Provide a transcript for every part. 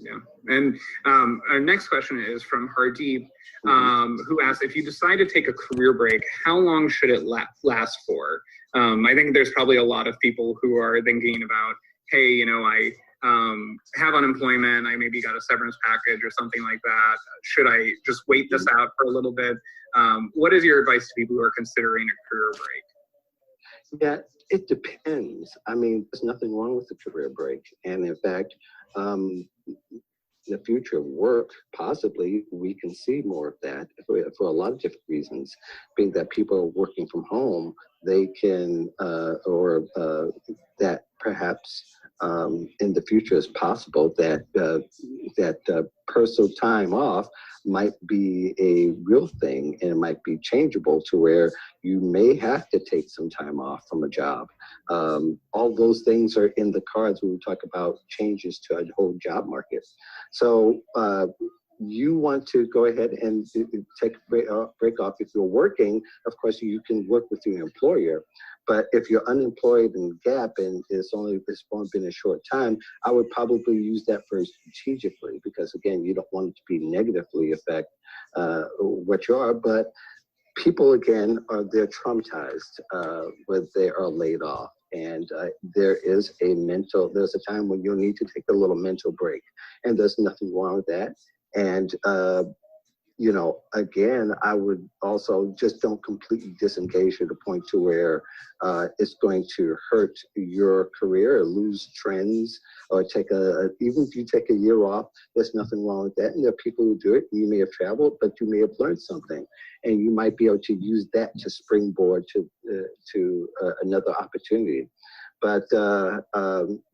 Yeah. And our next question is from Hardeep, who asks, if you decide to take a career break, how long should it last for? I think there's probably a lot of people who are thinking about, hey, you know, I have unemployment, I maybe got a severance package or something like that. Should I just wait this out for a little bit? What is your advice to people who are considering a career break? Yeah, it depends. I mean, there's nothing wrong with a career break. And in fact, the future of work, possibly we can see more of that for a lot of different reasons. Being that people are working from home, they can, that perhaps in the future is possible that personal time off might be a real thing, and it might be changeable to where you may have to take some time off from a job. All those things are in the cards when we talk about changes to a whole job market. So you want to go ahead and take a break off. If you're working, of course, you can work with your employer. But if you're unemployed and gap and it's only been a short time, I would probably use that very strategically, because again, you don't want it to be negatively affect what you are. But people, again, they're traumatized when they are laid off. And there's a time when you'll need to take a little mental break, and there's nothing wrong with that. And, you know, again, I would also just don't completely disengage to the point to where it's going to hurt your career or lose trends, or even if you take a year off, there's nothing wrong with that. And there are people who do it. You may have traveled, but you may have learned something, and you might be able to use that to springboard to another opportunity. But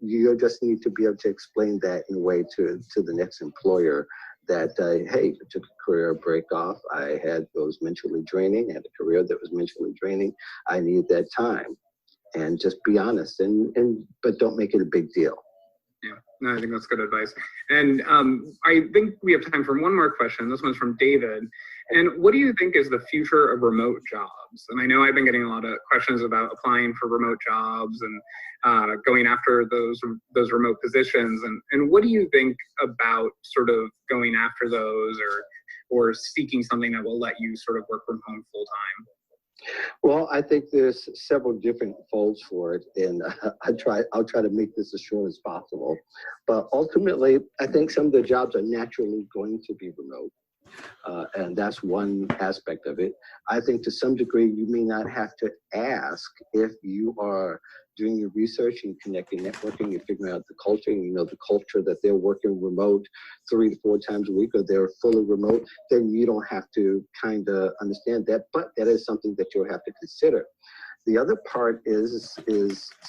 you just need to be able to explain that in a way to the next employer that, hey, I took a career break off. I had those mentally draining, I had a career that was mentally draining. I need that time. And just be honest, but don't make it a big deal. Yeah, no, I think that's good advice. And I think we have time for one more question. This one's from David. And what do you think is the future of remote jobs? And I know I've been getting a lot of questions about applying for remote jobs and going after those remote positions. And what do you think about sort of going after those or seeking something that will let you sort of work from home full time? Well, I think there's several different folds for it, and I'll try to make this as short as possible. But ultimately, I think some of the jobs are naturally going to be remote. And that's one aspect of it. I think to some degree, you may not have to ask if you are doing your research and connecting, networking, and figuring out the culture, and you know the culture that they're working remote 3 to 4 times a week, or they're fully remote, then you don't have to kind of understand that, but that is something that you'll have to consider. The other part is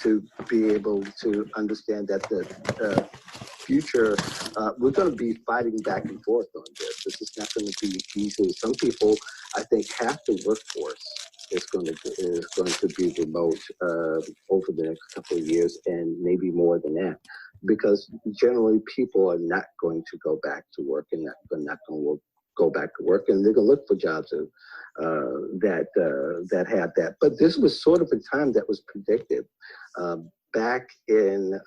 to be able to understand that the future, we're going to be fighting back and forth on this. This is not going to be easy. Some people, I think, half the workforce is going to be remote over the next couple of years, and maybe more than that, because generally people are not going to go back to work, and they're not going to go back to work, and they're going to look for jobs that have that. But this was sort of a time that was predicted. Back in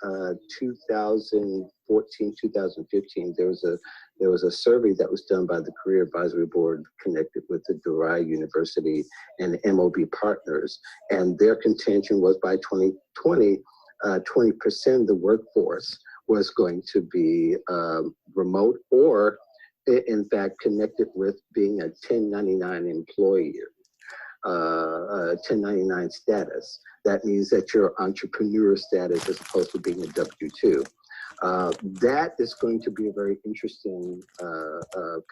2014, 2015, there was a survey that was done by the Career Advisory Board connected with the DeVry University and MOB partners, and their contention was by 2020, 20% of the workforce was going to be remote, or in fact connected with being a 1099 employee, 1099 status. That means that you're entrepreneur status as opposed to being a W-2. That is going to be a very interesting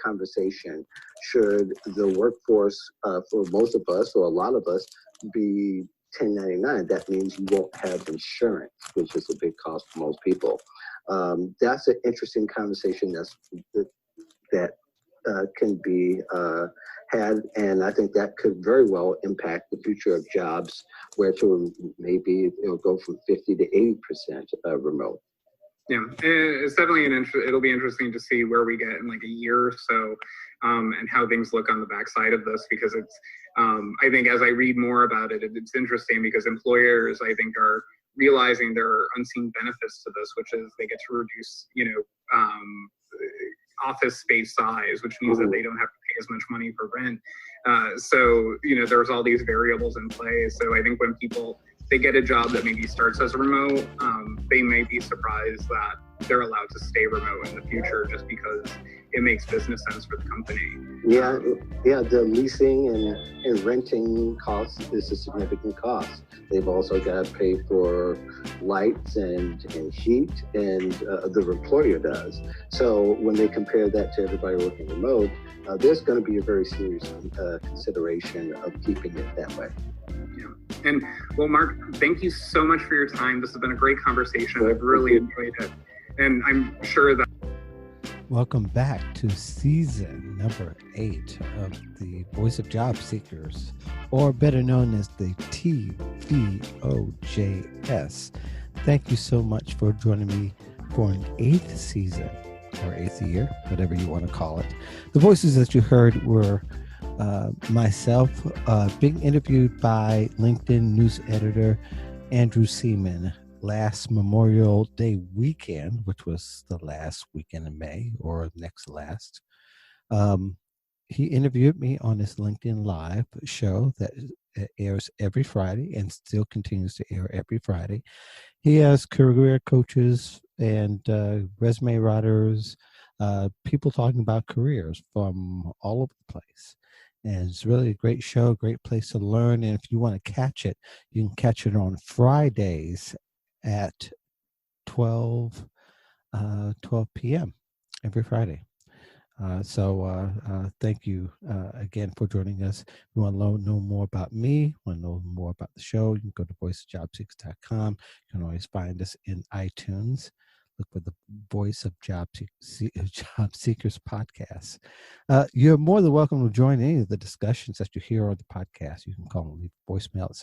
conversation. Should the workforce, for most of us, or a lot of us, be 1099? That means you won't have insurance, which is a big cost for most people. That's an interesting conversation that can be had, and I think that could very well impact the future of jobs, where maybe it'll go from 50 to 80% remote. Yeah, it's definitely it'll be interesting to see where we get in like a year or so, and how things look on the backside of this, because it's, I think as I read more about it, it's interesting because employers, I think, are realizing there are unseen benefits to this, which is they get to reduce, office space size, which means that they don't have to pay as much money for rent. So, there's all these variables in play. So I think when they get a job that maybe starts as remote, they may be surprised that they're allowed to stay remote in the future just because it makes business sense for the company. Yeah, the leasing and renting cost is a significant cost. They've also got to pay for lights and heat, and the employer does. So when they compare that to everybody working remote, there's going to be a very serious consideration of keeping it that way. Yeah. And well, Mark, thank you so much for your time. This has been a great conversation. I've really enjoyed it. And I'm sure that... Welcome back to season number 8 of the Voice of Job Seekers, or better known as the TVOJS. Thank you so much for joining me for an 8th season, or 8th year, whatever you want to call it. The voices that you heard were myself, being interviewed by LinkedIn news editor Andrew Seaman last Memorial Day weekend, which was the last weekend in May, or next last. He interviewed me on his LinkedIn Live show that airs every Friday and still continues to air every Friday. He has career coaches and resume writers, people talking about careers from all over the place. And it's really a great show, great place to learn. And if you want to catch it, you can catch it on Fridays at 12 p.m. every Friday. So thank you again for joining us. If you want to know more about me, want to know more about the show, you can go to voiceofjobseekers.com. You can always find us in iTunes. Look for the Voice of Job Seekers podcast. You're more than welcome to join any of the discussions that you hear on the podcast. You can call and leave a voicemail at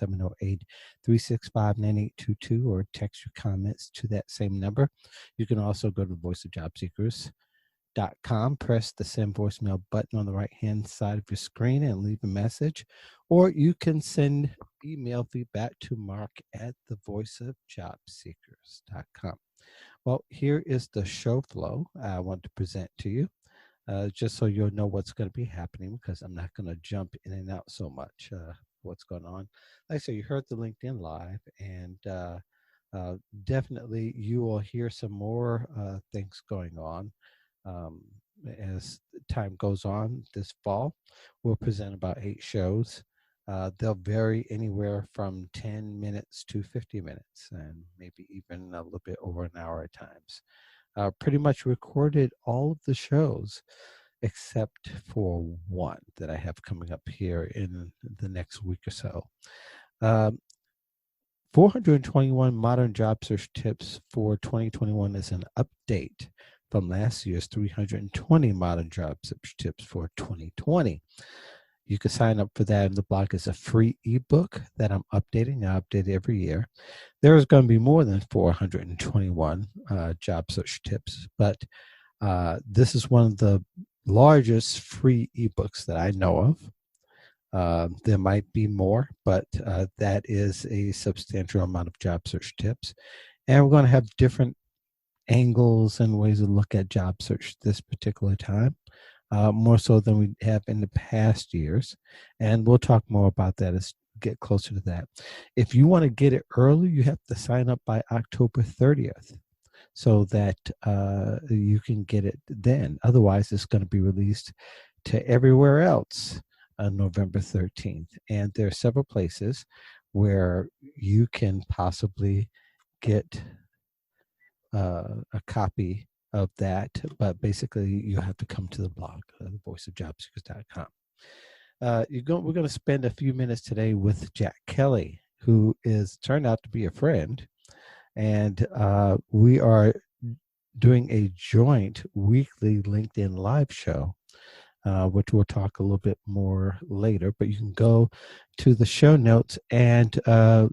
708-365-9822 or text your comments to that same number. You can also go to voiceofjobseekers.com, press the send voicemail button on the right-hand side of your screen and leave a message. Or you can send email feedback to Mark at thevoiceofjobseekers.com. Well, here is the show flow I want to present to you, just so you'll know what's going to be happening, because I'm not going to jump in and out so much what's going on. Like I said, you heard the LinkedIn Live, and definitely you will hear some more things going on. As time goes on this fall, we'll present about 8 shows. They'll vary anywhere from 10 minutes to 50 minutes, and maybe even a little bit over an hour at times. Pretty much recorded all of the shows except for one that I have coming up here in the next week or so. 421 modern job search tips for 2021 is an update from last year's 320 modern job search tips for 2020. You can sign up for that in the blog. It's a free ebook that I'm updating. I update every year. There's going to be more than 421 job search tips, but this is one of the largest free ebooks that I know of. There might be more, but that is a substantial amount of job search tips. And we're going to have different angles and ways to look at job search this particular time. More so than we have in the past years. And we'll talk more about that as we get closer to that. If you want to get it early, you have to sign up by October 30th so that you can get it then. Otherwise, it's going to be released to everywhere else on November 13th. And there are several places where you can possibly get a copy of that, but basically you have to come to the blog, thevoiceofjobseekers.com. We're going to spend a few minutes today with Jack Kelly, who is turned out to be a friend, and we are doing a joint weekly LinkedIn Live show, which we'll talk a little bit more later, but you can go to the show notes and the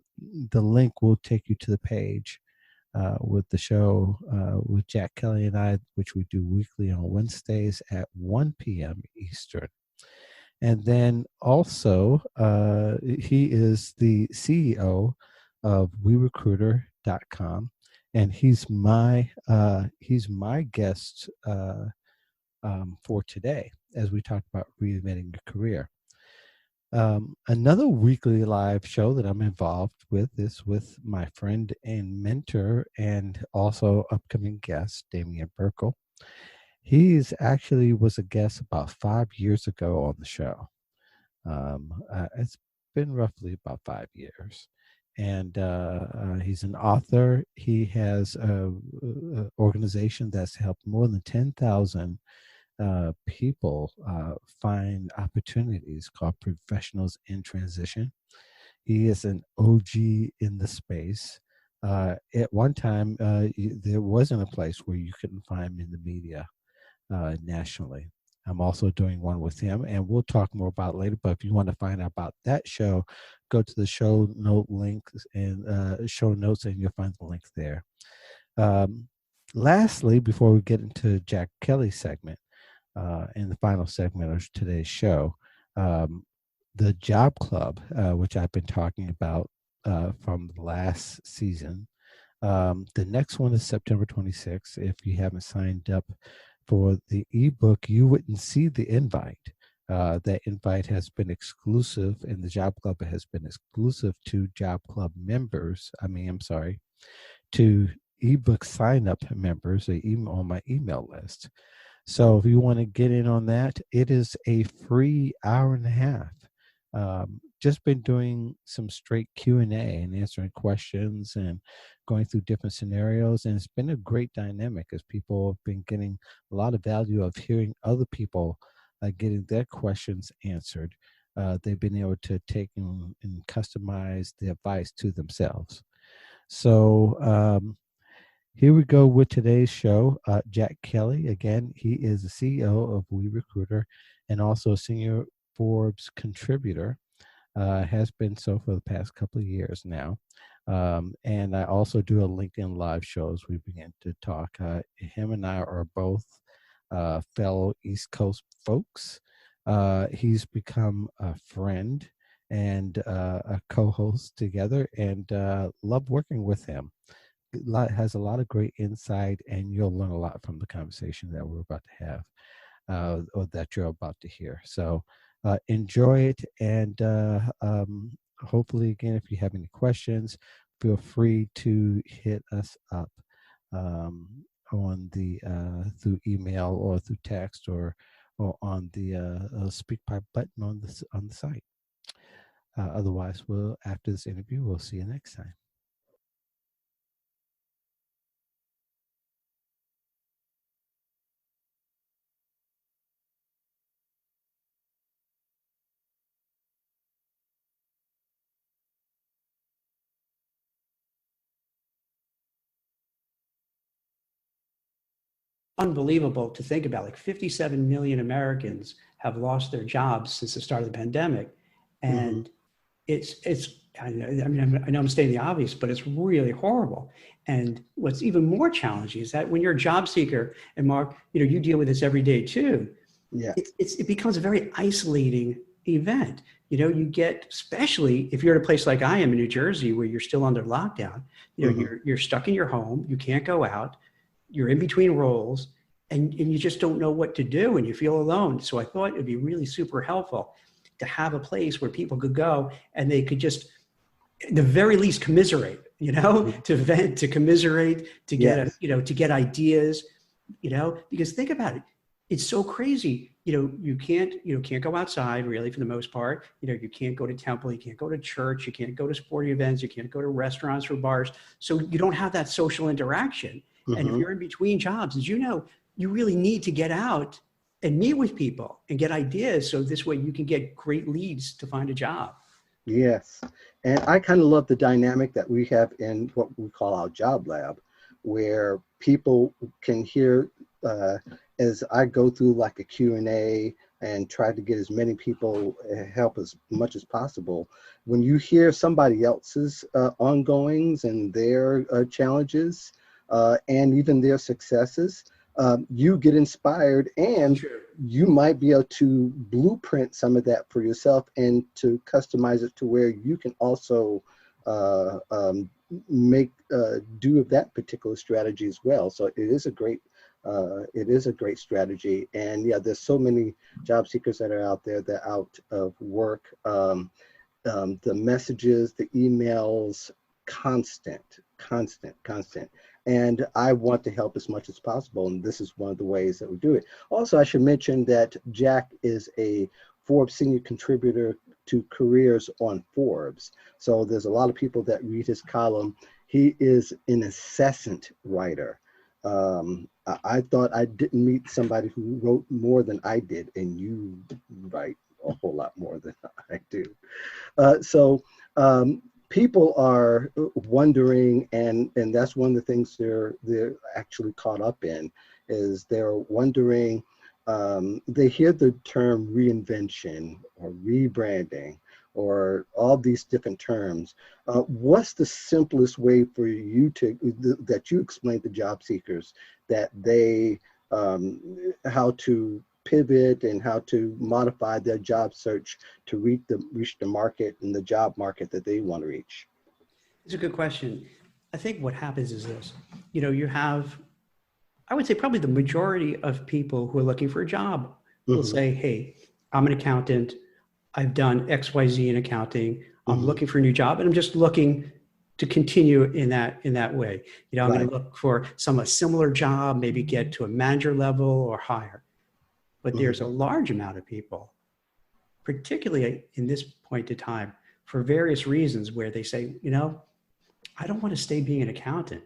link will take you to the page with the show with Jack Kelly and I, which we do weekly on Wednesdays at 1 p.m. Eastern. And then also, he is the CEO of werecruiter.com, and he's my guest for today as we talk about reinventing your career. Another weekly live show that I'm involved with is with my friend and mentor and also upcoming guest, Damian Burkle. He's actually was a guest about 5 years ago on the show. It's been roughly about 5 years. And he's an author. He has an organization that's helped more than 10,000 people find opportunities called Professionals in Transition. He is an OG in the space. At one time, there wasn't a place where you couldn't find him in the media nationally. I'm also doing one with him, and we'll talk more about it later. But if you want to find out about that show, go to the show note link and show notes, and you'll find the link there. Lastly, before we get into Jack Kelly's segment, in the final segment of today's show, the Job Club, which I've been talking about from the last season. The next one is September 26th. If you haven't signed up for the ebook, you wouldn't see the invite. That invite has been exclusive, and the Job Club has been exclusive to Job Club members. To ebook sign up members on my email list. So if you want to get in on that, it is a free hour and a half. Just been doing some straight Q&A and answering questions and going through different scenarios. And it's been a great dynamic as people have been getting a lot of value of hearing other people getting their questions answered. They've been able to take and customize the advice to themselves. So here we go with today's show. Jack Kelly, again, he is the CEO of WeRecruiter and also a senior Forbes contributor. Has been so for the past couple of years now. And I also do a LinkedIn live show as we begin to talk. Him and I are both fellow East Coast folks. He's become a friend and a co-host together, and love working with him. Has a lot of great insight, and you'll learn a lot from the conversation that we're about to have, or that you're about to hear. So enjoy it, and hopefully, again, if you have any questions, feel free to hit us up on the through email or through text or on the SpeakPipe button on the site. Otherwise, after this interview, we'll see you next time. Unbelievable to think about. Like 57 million Americans have lost their jobs since the start of the pandemic. And I know I'm stating the obvious, but it's really horrible. And what's even more challenging is that when you're a job seeker, and Mark, you deal with this every day too. Yeah. It becomes a very isolating event. You get, especially if you're at a place like I am in New Jersey, where you're still under lockdown, you're stuck in your home, you can't go out, you're in between roles, and you just don't know what to do, and you feel alone. So I thought it'd be really super helpful to have a place where people could go and they could just, at the very least, commiserate, to vent, to commiserate, to get, to get ideas, because think about it. It's so crazy. You can't go outside really for the most part. You can't go to temple, you can't go to church, you can't go to sporting events, you can't go to restaurants or bars. So you don't have that social interaction. And if you're in between jobs, as you really need to get out and meet with people and get ideas. So this way you can get great leads to find a job. Yes. And I kind of love the dynamic that we have in what we call our job lab, where people can hear, as I go through like a Q&A and try to get as many people help as much as possible. When you hear somebody else's ongoings and their challenges and even their successes, you get inspired, and you might be able to blueprint some of that for yourself and to customize it to where you can also make do of that particular strategy as well. So it is a great strategy. And yeah, there's so many job seekers that are out there that are out of work. The messages, the emails, constant. And I want to help as much as possible. And this is one of the ways that we do it. Also, I should mention that Jack is a Forbes senior contributor to careers on Forbes. So there's a lot of people that read his column. He is an incessant writer. I thought I didn't meet somebody who wrote more than I did, and you write a whole lot more than I do. So people are wondering, and that's one of the things they're actually caught up in, is they're wondering, they hear the term reinvention or rebranding or all these different terms. What's the simplest way for you that you explain to job seekers that they, how to pivot and how to modify their job search to reach the market and the job market that they want to reach? It's a good question. I think what happens is this, you have, I would say probably the majority of people who are looking for a job will say, hey, I'm an accountant. I've done XYZ in accounting. I'm looking for a new job, and I'm just looking to continue in that way. I'm going to look for a similar job, maybe get to a manager level or higher. But there's a large amount of people, particularly in this point in time, for various reasons, where they say, I don't want to stay being an accountant.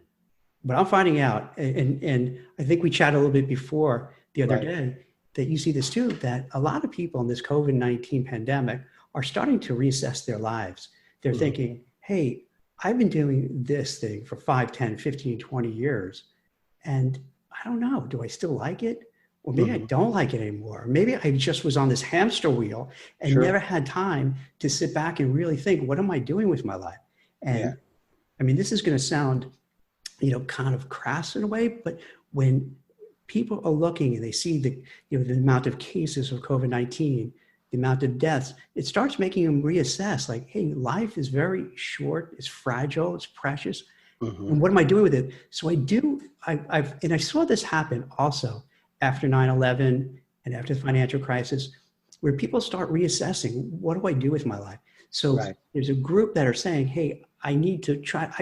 But I'm finding out, and I think we chatted a little bit before the other day, that you see this too, that a lot of people in this COVID-19 pandemic are starting to reassess their lives. They're thinking, hey, I've been doing this thing for 5, 10, 15, 20 years, and I don't know, do I still like it? Or maybe I don't like it anymore. Maybe I just was on this hamster wheel and never had time to sit back and really think, what am I doing with my life? And I mean, this is going to sound, kind of crass in a way, but when people are looking and they see the amount of cases of COVID-19, the amount of deaths, it starts making them reassess, like, hey, life is very short, it's fragile, it's precious. And what am I doing with it? So I saw this happen also after 9/11 and after the financial crisis, where people start reassessing, what do I do with my life? So there's a group that are saying, hey, I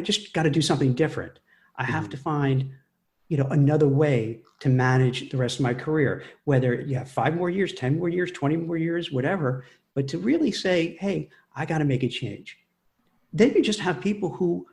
just got to do something different. I have to find, another way to manage the rest of my career, whether you have 5 more years, 10 more years, 20 more years, whatever, but to really say, hey, I got to make a change. Then you just have people who,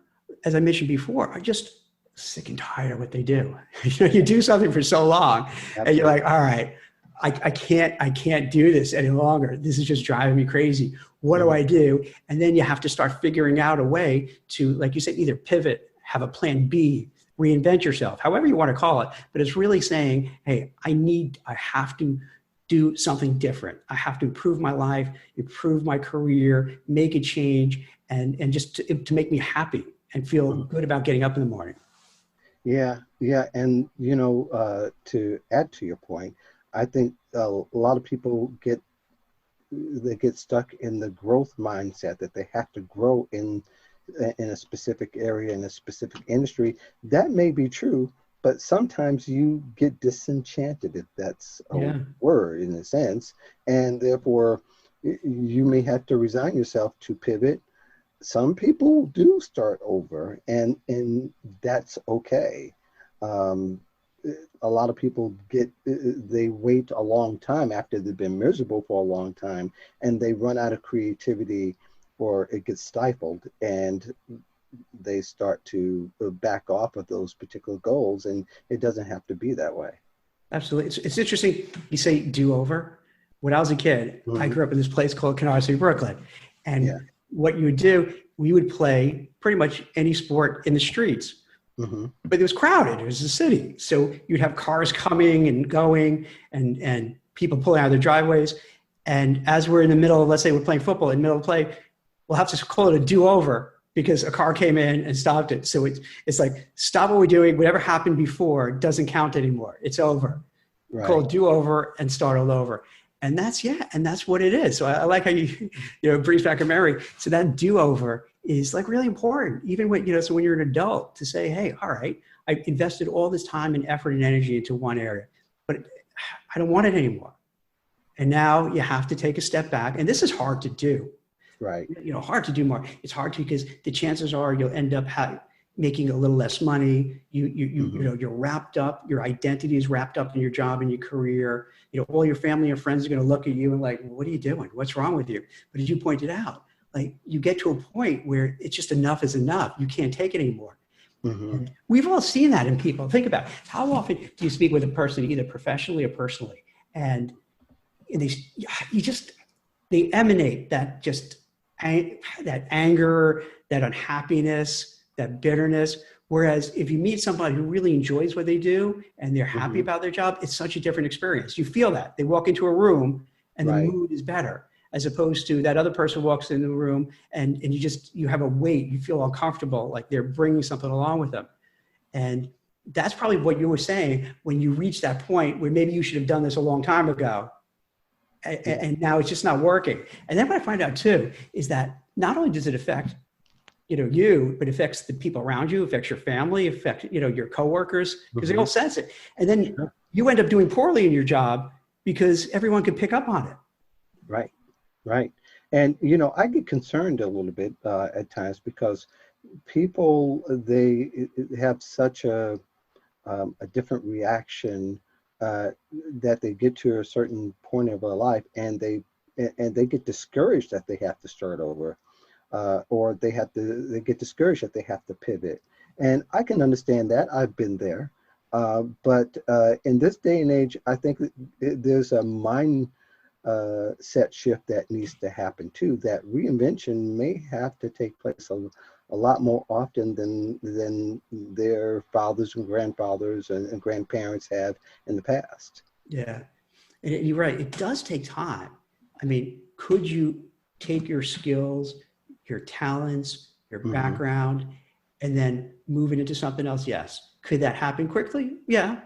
as I mentioned before, are just sick and tired of what they do. You do something for so long and you're like, all right, I can't do this any longer. This is just driving me crazy. What do I do? And then you have to start figuring out a way to, like you said, either pivot, have a plan B, reinvent yourself, however you want to call it. But it's really saying, hey, I have to do something different. I have to improve my life, improve my career, make a change, and just to make me happy and feel good about getting up in the morning. Yeah. And, to add to your point, I think a lot of people get stuck in the growth mindset that they have to grow in a specific area, in a specific industry. That may be true, but sometimes you get disenchanted, if that's a word in a sense, and therefore you may have to resign yourself to pivot. Some people do start over, and that's okay. A lot of people they wait a long time after they've been miserable for a long time, and they run out of creativity, or it gets stifled, and they start to back off of those particular goals, and it doesn't have to be that way. Absolutely. It's interesting you say do-over. When I was a kid, I grew up in this place called Canarsie, Brooklyn, and what you would do, we would play pretty much any sport in the streets. But it was crowded. It was a city. So you'd have cars coming and going and people pulling out of their driveways. And as we're in the middle of, let's say we're playing football, in the middle of play, we'll have to call it a do-over because a car came in and stopped it. So it's like, stop what we're doing. Whatever happened before doesn't count anymore. It's over. Call it do-over and start all over. And that's what it is. So I like how it brings back a memory. So that do-over is like really important, even when, so when you're an adult, to say, hey, all right, I invested all this time and effort and energy into one area, but I don't want it anymore. And now you have to take a step back. And this is hard to do. Right. Hard to do more. It's hard to, because the chances are you'll end up making a little less money. You're wrapped up. Your identity is wrapped up in your job and your career. All your family and friends are going to look at you and like, what are you doing? What's wrong with you? But as you pointed out, like, you get to a point where it's just enough is enough. You can't take it anymore. And we've all seen that in people. Think about how often do you speak with a person, either professionally or personally, and they emanate that that anger, that unhappiness, that bitterness. Whereas if you meet somebody who really enjoys what they do and they're happy about their job, it's such a different experience. You feel that. They walk into a room and the mood is better, as opposed to that other person walks into the room and you have a weight. You feel uncomfortable, like they're bringing something along with them. And that's probably what you were saying when you reach that point where maybe you should have done this a long time ago. And now it's just not working. And then what I find out too is that not only does it affect you, but it affects the people around you, affects your family, affects your coworkers, because they all sense it. And then you end up doing poorly in your job because everyone can pick up on it. Right. And I get concerned a little bit at times, because people, they have such a different reaction that they get to a certain point of their life, and they get discouraged that they have to start over, or they get discouraged that they have to pivot. And I can understand that. I've been there. But in this day and age, I think there's a mind set shift that needs to happen too. That reinvention may have to take place a lot more often than their fathers and grandfathers and grandparents have in the past. Yeah, and you're right. It does take time. I mean, could you take your skills, your talents, your background, and then move it into something else? Yes. Could that happen quickly? Yeah.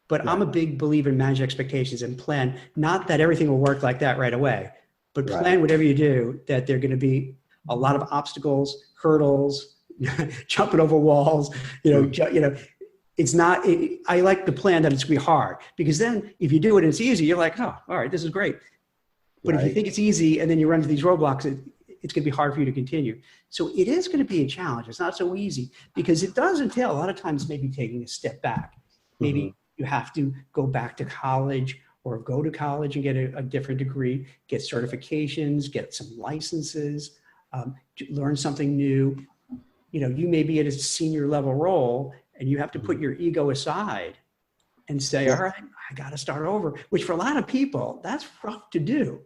But I'm a big believer in manage expectations and plan. Not that everything will work like that right away, but plan whatever you do, that there are going to be a lot of obstacles, hurdles, jumping over walls. It's not. I like the plan that it's going to be hard, because then if you do it and it's easy, you're like, oh, all right, this is great. But if you think it's easy and then you run into these roadblocks, it's going to be hard for you to continue. So it is going to be a challenge. It's not so easy, because it does entail a lot of times maybe taking a step back. Maybe you have to go back to college, or go to college and get a different degree, get certifications, get some licenses, learn something new. You may be at a senior level role, and you have to put your ego aside and say, all right, I got to start over, which for a lot of people, that's rough to do.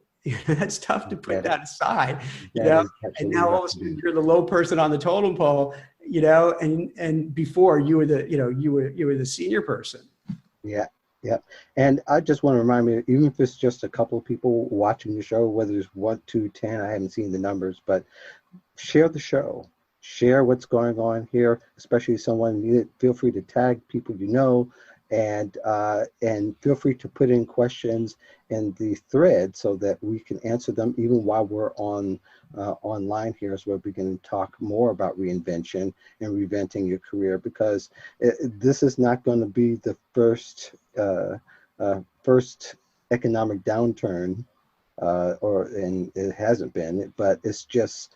That's tough to put that aside, and now all of a sudden you're the low person on the totem pole, and before you were the senior person. Yeah. And I just want to remind me, even if it's just a couple of people watching the show, whether it's 1, 2, 10, I haven't seen the numbers, but share the show, share what's going on here, especially someone, feel free to tag people and feel free to put in questions in the thread so that we can answer them even while we're online here, as we're beginning to talk more about reinvention and reinventing your career, because this is not going to be the first economic downturn, and it hasn't been, but it's just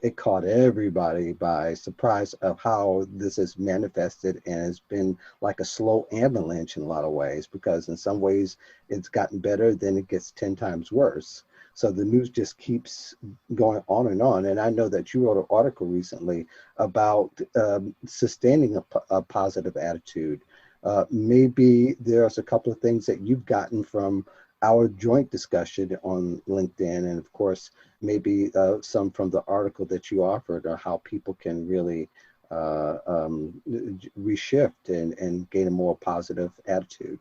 it caught everybody by surprise of how this is manifested, and it's been like a slow avalanche in a lot of ways, because in some ways it's gotten better, then it gets 10 times worse. So the news just keeps going on and on. And I know that you wrote an article recently about sustaining a positive attitude. Maybe there's a couple of things that you've gotten from our joint discussion on LinkedIn, and of course, maybe some from the article that you offered, on how people can really reshift and gain a more positive attitude.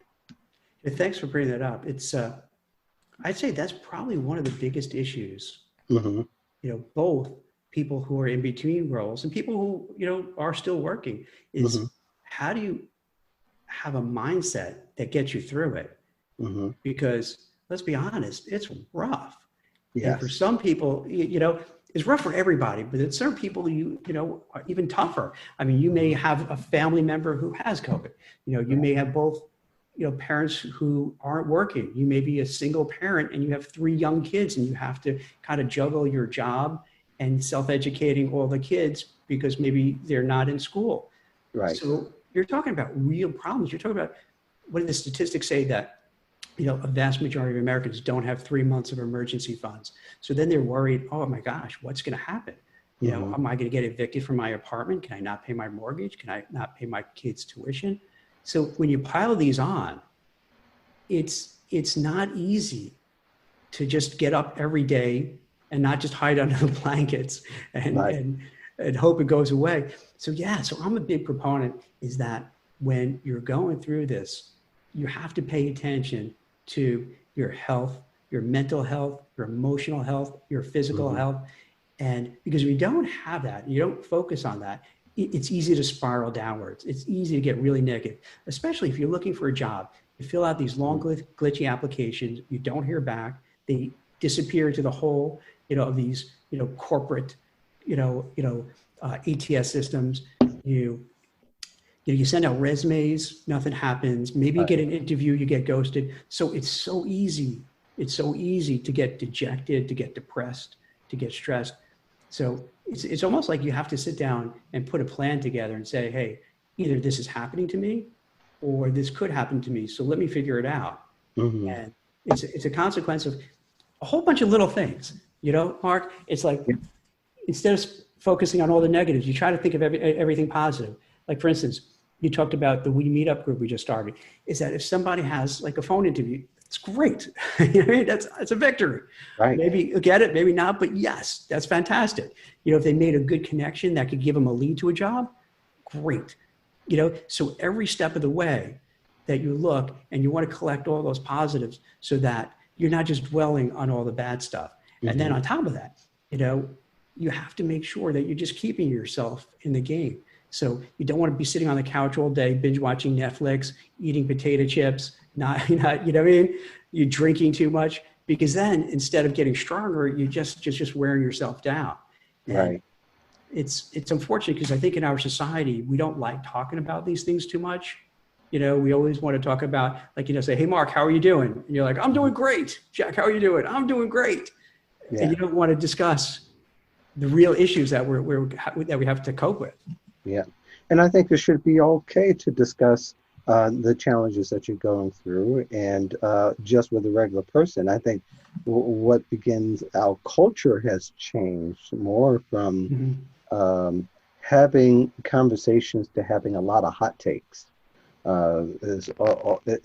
Yeah, thanks for bringing that up. It's, I'd say that's probably one of the biggest issues. Both people who are in between roles and people who, are still working, is how do you have a mindset that gets you through it? Because let's be honest, it's rough. Yes. And for some people, it's rough for everybody, but it's certain people are even tougher. I mean, you may have a family member who has COVID. You may have both, parents who aren't working. You may be a single parent and you have 3 young kids, and you have to kind of juggle your job and self-educating all the kids because maybe they're not in school. Right. So you're talking about real problems. You're talking about, what do the statistics say, that a vast majority of Americans don't have 3 months of emergency funds. So then they're worried, oh my gosh, what's going to happen? Am I going to get evicted from my apartment? Can I not pay my mortgage? Can I not pay my kids' tuition? So when you pile these on, it's not easy to just get up every day and not just hide under the blankets and hope it goes away. So so I'm a big proponent is that when you're going through this, you have to pay attention to your health, your mental health, your emotional health, your physical health. And because if you don't have that, you don't focus on that, it's easy to spiral downwards. It's easy to get really negative, especially if you're looking for a job. You fill out these long, glitchy applications, you don't hear back, they disappear into the hole, of these, corporate, ATS systems. You send out resumes, nothing happens. Maybe you get an interview, you get ghosted. So it's so easy. It's so easy to get dejected, to get depressed, to get stressed. So it's almost like you have to sit down and put a plan together and say, hey, either this is happening to me or this could happen to me. So let me figure it out. And it's a consequence of a whole bunch of little things. Mark, it's like, instead of focusing on all the negatives, you try to think of everything positive. Like, for instance, you talked about the We Meetup group we just started, is that if somebody has like a phone interview, it's great. That's a victory. Right. Maybe you'll get it, maybe not, but yes, that's fantastic. If they made a good connection that could give them a lead to a job, great. So every step of the way that you look and you want to collect all those positives so that you're not just dwelling on all the bad stuff. And then on top of that, you have to make sure that you're just keeping yourself in the game. So you don't want to be sitting on the couch all day, binge watching Netflix, eating potato chips, not you're drinking too much, because then instead of getting stronger, you're just wearing yourself down. And it's unfortunate because I think in our society, we don't like talking about these things too much. We always want to talk about, like, say, hey, Mark, how are you doing? And you're like, I'm doing great. Jack, how are you doing? I'm doing great. Yeah. And you don't want to discuss the real issues that we have to cope with. Yeah. And I think it should be okay to discuss the challenges that you're going through, and just with a regular person. I think what begins, our culture has changed more from having conversations to having a lot of hot takes.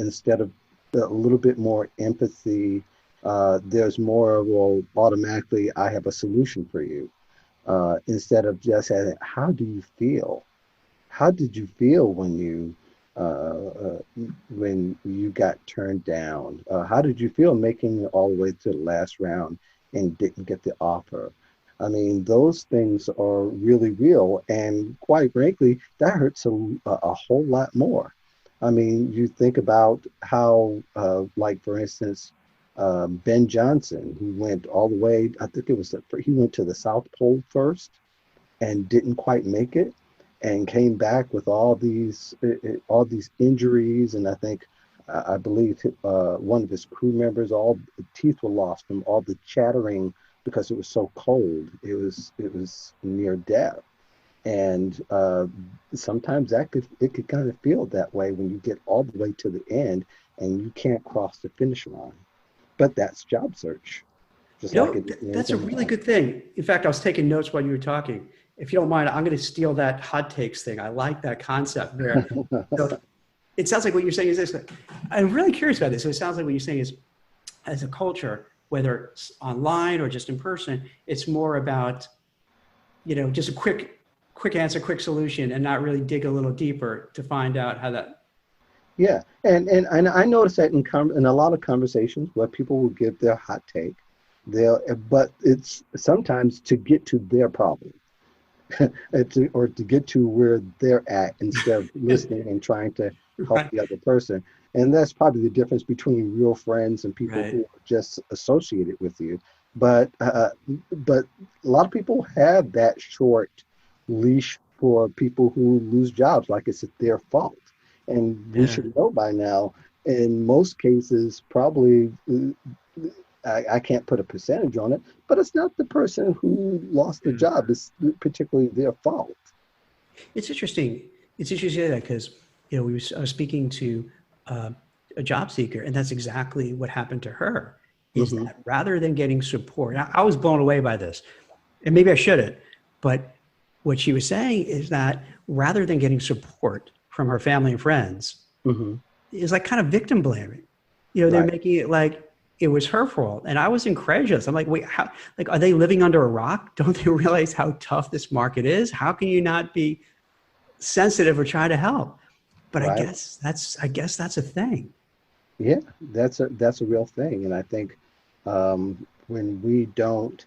Instead of a little bit more empathy, there's more of, well, automatically I have a solution for you. Instead of just saying, how do you feel? How did you feel when you got turned down? How did you feel making it all the way to the last round and didn't get the offer? I mean, those things are really real, and quite frankly, that hurts a whole lot more. I mean, you think about how, like, for instance, Ben Johnson, who went all the way, I think he went to the South Pole first and didn't quite make it, and came back with all these injuries. And I believe one of his crew members, all the teeth were lost from all the chattering because it was so cold. It was near death. And sometimes it could kind of feel that way when you get all the way to the end and you can't cross the finish line. But that's job search. That's a really good thing. In fact, I was taking notes while you were talking. If you don't mind, I'm going to steal that hot takes thing. I like that concept there. So it sounds like what you're saying is this. I'm really curious about this. So it sounds like what you're saying is, as a culture, whether it's online or just in person, it's more about, just a quick answer, quick solution, and not really dig a little deeper to find out how that. Yeah, and I noticed that in a lot of conversations where people will give their hot take, but it's sometimes to get to their problem, or to get to where they're at instead of listening and trying to help the other person. And that's probably the difference between real friends and people Right. who are just associated with you. But a lot of people have that short leash for people who lose jobs, like it's their fault. And we Yeah. should know by now, in most cases, probably, I can't put a percentage on it, but it's not the person who lost the Yeah. job. It's particularly their fault. It's interesting. It's interesting to say that because, I was speaking to uh, a job seeker, and that's exactly what happened to her. Is Hmm. that rather than getting support, I was blown away by this, and maybe I shouldn't, but what she was saying is that rather than getting support from her family and friends, Hmm. is like kind of victim blaming. They're Right. making it like it was her fault. And I was incredulous. I'm like, wait, how, like, are they living under a rock? Don't they realize how tough this market is? How can you not be sensitive or try to help? But Right. I guess that's a thing. Yeah, that's a real thing, and I think when we don't,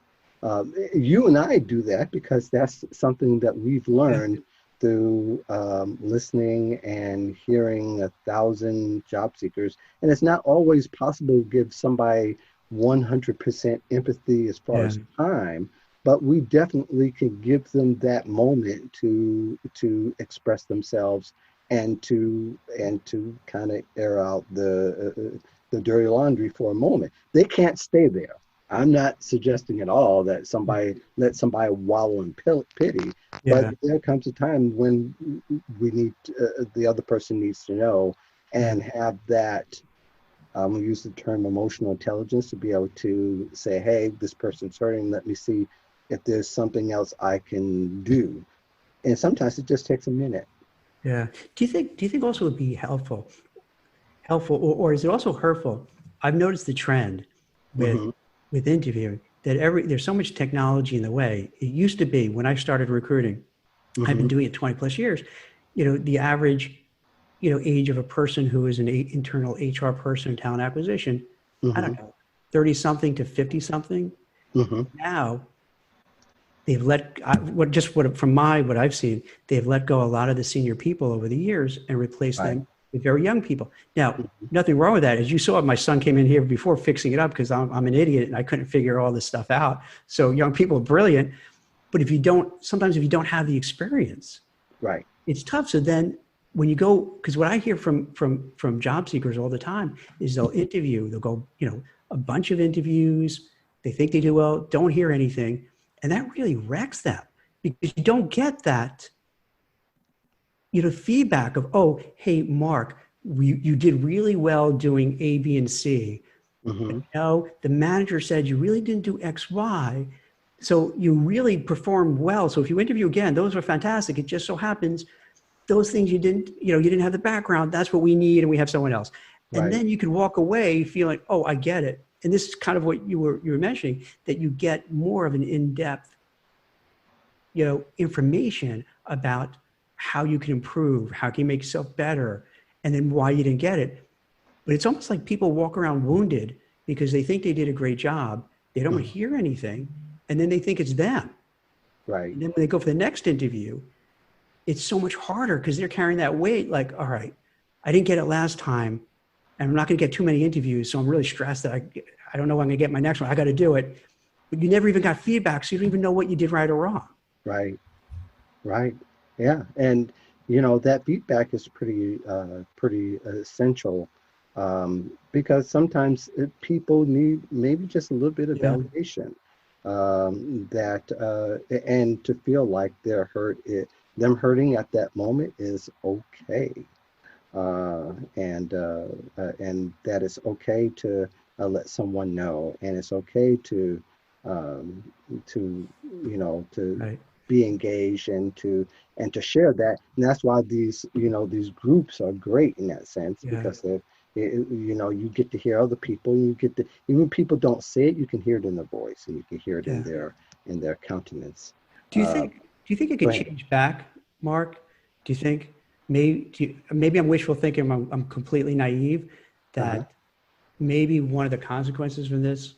you and I do that because that's something that we've Yeah. learned through listening and hearing 1,000 job seekers, and it's not always possible to give somebody 100% empathy as far Yeah. as time, but we definitely can give them that moment to express themselves and to kind of air out the dirty laundry for a moment. They can't stay there. I'm not suggesting at all that somebody let somebody wallow in pity, but Yeah. there comes a time when we need the other person needs to know Yeah. and have that. We use the term emotional intelligence to be able to say, "Hey, this person's hurting. Let me see if there's something else I can do." And sometimes it just takes a minute. Yeah. Do you think also would be helpful, or is it also hurtful? I've noticed the trend with Hmm. interviewing that there's so much technology in the way. It used to be when I started recruiting, I've been Hmm. doing it 20 plus years. The average, age of a person who is an internal HR person, talent acquisition, I Hmm. don't know, 30 something to 50 something. Hmm. Now they've what I've seen, they've let go a lot of the senior people over the years and replaced Right. them with very young people. Now, nothing wrong with that. As you saw, my son came in here before fixing it up because I'm an idiot and I couldn't figure all this stuff out. So young people are brilliant, but sometimes if you don't have the experience, Right. it's tough. So then when you go, because what I hear from job seekers all the time is they'll go, a bunch of interviews, they think they do well, don't hear anything, and that really wrecks them because you don't get that, feedback of, oh, hey, Mark, you did really well doing A, B, and C. But Hmm. no, the manager said you really didn't do X, Y. So you really performed well. So if you interview again, those are fantastic. It just so happens those things you didn't have the background. That's what we need, and we have someone else. And Right. then you can walk away feeling, oh, I get it. And this is kind of what you were mentioning, that you get more of an in-depth, information about how you can improve, how can you make yourself better, and then why you didn't get it. But it's almost like people walk around wounded because they think they did a great job. They don't Mhm. hear anything, and then they think it's them. Right. And then when they go for the next interview, it's so much harder because they're carrying that weight. Like, all right, I didn't get it last time, and I'm not going to get too many interviews, so I'm really stressed that I don't know when I'm going to get my next one. I got to do it. But you never even got feedback, so you don't even know what you did right or wrong. Right. Right. Yeah. And that feedback is pretty essential because sometimes people need maybe just a little bit of Yeah, validation that and to feel like them hurting at that moment is okay. And that it's okay to let someone know, and it's okay um, to right. be engaged and to share that. And that's why these groups are great in that sense Yeah, because you get to hear other people, and you get to even people don't say it, you can hear it in their voice and you can hear it in yeah. their countenance. Do you Uh, think? Do you think it Go could ahead. change back, Mark? Do you think maybe I'm wishful thinking? I'm completely naive. Uh-huh. That maybe one of the consequences from this,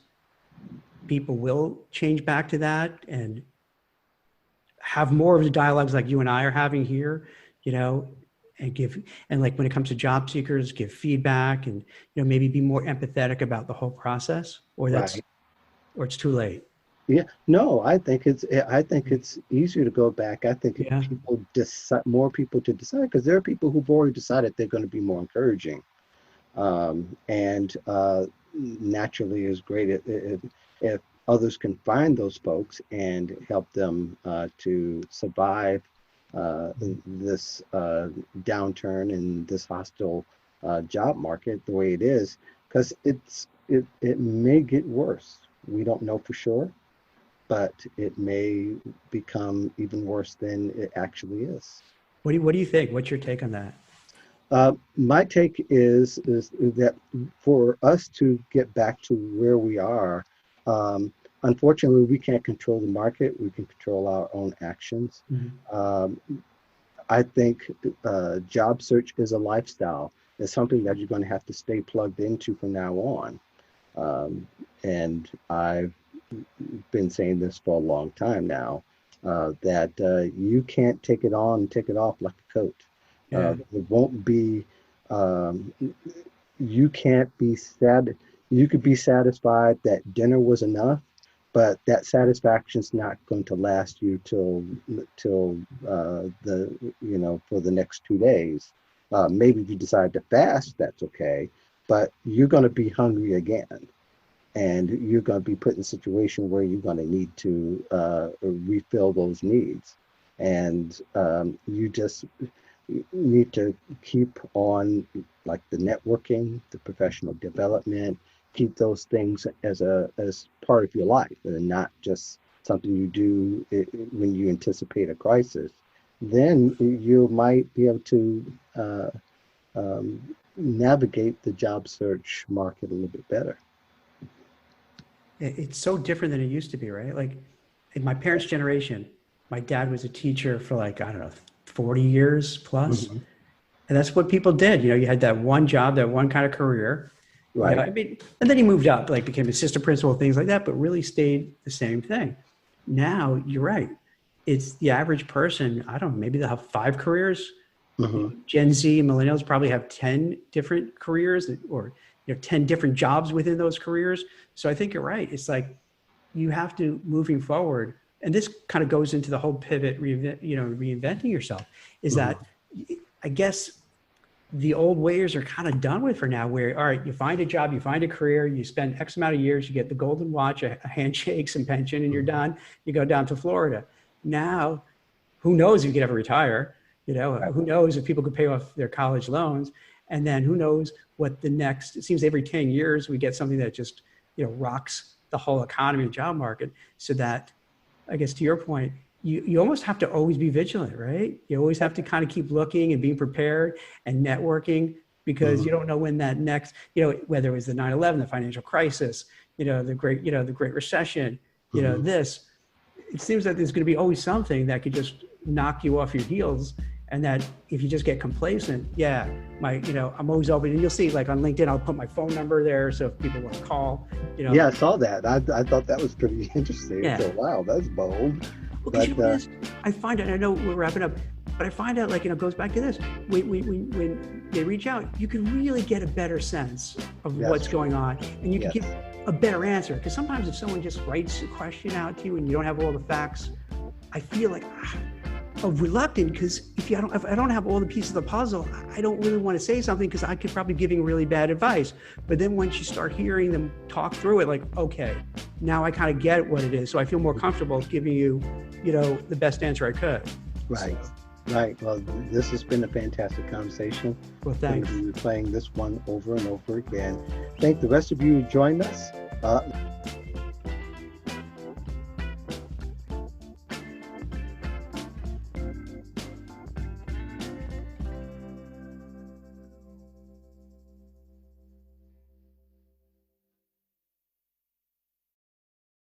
people will change back to that and have more of the dialogues like you and I are having here, you know, and give, and like when it comes to job seekers, give feedback and, maybe be more empathetic about the whole process, or Right. or it's too late. Yeah, no, I think it's easier to go back. I think if Yeah. people decide, more people to decide, because there are people who've already decided they're going to be more encouraging, and naturally is great if others can find those folks and help them to survive this downturn in this hostile job market the way it is, because it may get worse. We don't know for sure, but it may become even worse than it actually is. What do you think? What's your take on that? My take is that for us to get back to where we are, unfortunately, we can't control the market. We can control our own actions. Mm-hmm. I think job search is a lifestyle. It's something that you're going to have to stay plugged into from now on. And I've been saying this for a long time now, that you can't take it on and take it off like a coat. Yeah. It won't be, you can't be sad. You could be satisfied that dinner was enough, but that satisfaction's not going to last you till for the next 2 days. Maybe if you decide to fast, that's okay, but you're going to be hungry again. And you're going to be put in a situation where you're going to need to refill those needs. And you just need to keep on, like, the networking, the professional development, keep those things as part of your life, and not just something you do when you anticipate a crisis. Then you might be able to navigate the job search market a little bit better. It's so different than it used to be, right? Like in my parents' generation, my dad was a teacher for, like, I don't know, 40 years plus. Mm-hmm. And that's what people did. You had that one job, that one kind of career. Right. I mean, and then he moved up, like became assistant principal, things like that, but really stayed the same thing. Now, you're right. It's the average person, I don't know, maybe they'll have 5 careers. Mm-hmm. Gen Z and millennials probably have 10 different careers, or 10 different jobs within those careers. So I think you're right. It's like you have to, moving forward, and this kind of goes into the whole pivot, reinventing yourself, is that I guess the old ways are kind of done with for now, where, all right, you find a job, you find a career, you spend X amount of years, you get the golden watch, a handshake, some pension, and you're done. You go down to Florida. Now, who knows if you could ever retire? Who knows if people could pay off their college loans? And then who knows what the next, it seems every 10 years we get something that just, rocks the whole economy and job market. So that, I guess to your point, you almost have to always be vigilant, right? You always have to kind of keep looking and being prepared and networking, because you don't know when that next, whether it was the 9/11, the financial crisis, the great recession, this, it seems that there's going to be always something that could just knock you off your heels. And that if you just get complacent, I'm always open. And you'll see, like on LinkedIn, I'll put my phone number there. So if people want to call, Yeah, I saw that. I thought that was pretty interesting. Yeah. So, wow, that's bold. Well, but, I find it, I know we're wrapping up, but I find out, like, it goes back to this. When they reach out, you can really get a better sense of what's going on. And you can give a better answer. Because sometimes if someone just writes a question out to you and you don't have all the facts, I feel like reluctant, because if I don't have all the pieces of the puzzle, I don't really want to say something, because I could probably be giving really bad advice. But then once you start hearing them talk through it, like, okay, now I kind of get what it is. So I feel more comfortable giving you, the best answer I could. Right. Right. Well, this has been a fantastic conversation. Well, thanks. We're playing this one over and over again. Thank the rest of you who joined us.